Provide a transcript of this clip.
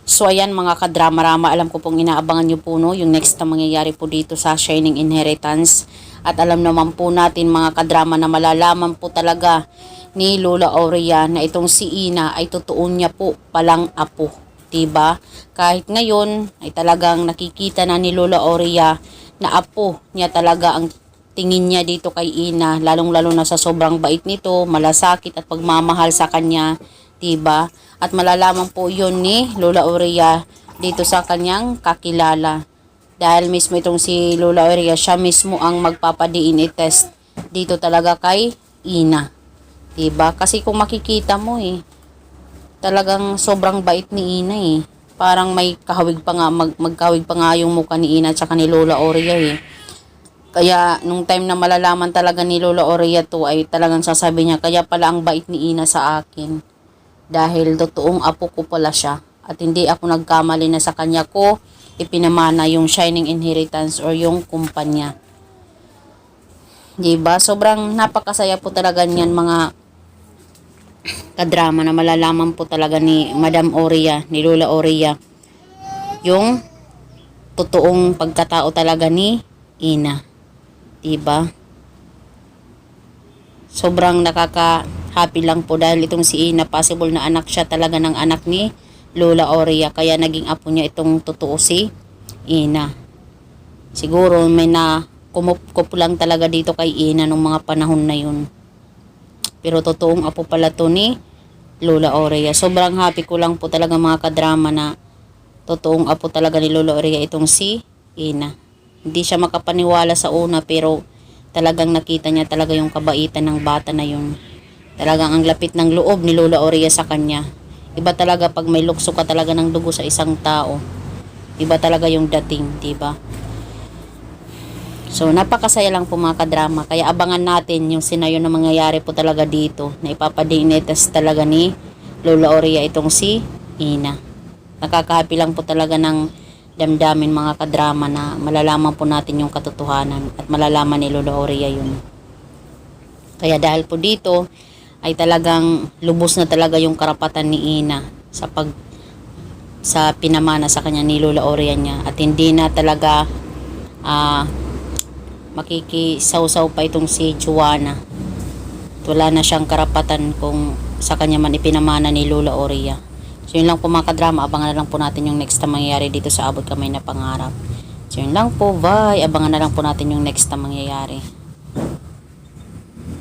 So ayan mga kadrama-rama, alam ko pong inaabangan nyo po no, yung next na mangyayari po dito sa Shining Inheritance. At alam naman po natin mga kadrama na malalaman po talaga ni Lola Aurea na itong si Ina ay totoo niya po palang apo. Diba? Kahit ngayon ay talagang nakikita na ni Lola Aurea na apo niya talaga ang tingin niya dito kay Ina, lalong-lalo na sa sobrang bait nito, malasakit at pagmamahal sa kanya, 'di ba? At malalaman po 'yon ni Lola Aurea dito sa kanyang kakilala. Dahil mismo itong si Lola Aurea, siya mismo ang magpapa-DNA test dito talaga kay Ina. 'Di ba? Kasi kung makikita mo talagang sobrang bait ni Ina Parang may kahawig pa nga, magkahawig pa nga yung mukha ni Ina at saka ni Lola Aurea Kaya nung time na malalaman talaga ni Lola Aurea to ay talagang sasabi niya, kaya pala ang bait ni Ina sa akin. Dahil totoong apo ko pala siya. At hindi ako nagkamali na sa kanya ko ipinamana yung Shining Inheritance or yung kumpanya. Diba? Sobrang napakasaya po talaga niyan mga kadrama na malalaman po talaga ni Madam Aurea, ni Lola Aurea, yung totoong pagkatao talaga ni Ina. Diba? Sobrang nakaka-happy lang po dahil itong si Ina, possible na anak siya talaga ng anak ni Lola Aurea. Kaya naging apo niya itong totoo si Ina. Siguro may na kumup lang talaga dito kay Ina nung mga panahon na yun. Pero totoong apo pala to ni Lola Aurea. Sobrang happy ko lang po talaga mga kadrama na totoong apo talaga ni Lola Aurea itong si Ina. Hindi siya makapaniwala sa una pero talagang nakita niya talaga yung kabaitan ng bata na yun. Talagang ang lapit ng loob ni Lola Aurea sa kanya. Iba talaga pag may lukso ka talaga ng dugo sa isang tao. Iba talaga yung dating, diba? So napakasaya lang po mga kadrama. Kaya abangan natin yung senaryo na mangyayari po talaga dito. Na ipapa-DNA test talaga ni Lola Aurea itong si Ina. Nakakahappy lang po talaga ng damdamin mga kadrama na malalaman po natin yung katotohanan at malalaman ni Lola Aurea yun. Kaya dahil po dito ay talagang lubos na talaga yung karapatan ni Ina sa pinamana sa kanya ni Lola Aurea niya at hindi na talaga makikisaw-saw pa itong si Juana. Wala na siyang karapatan kung sa kanya man ipinamana ni Lola Aurea. So yun lang po mga kadrama, abangan na lang po natin yung next na mangyayari dito sa Abot Kamay na Pangarap. So yun lang po, bye. Abangan na lang po natin yung next na mangyayari.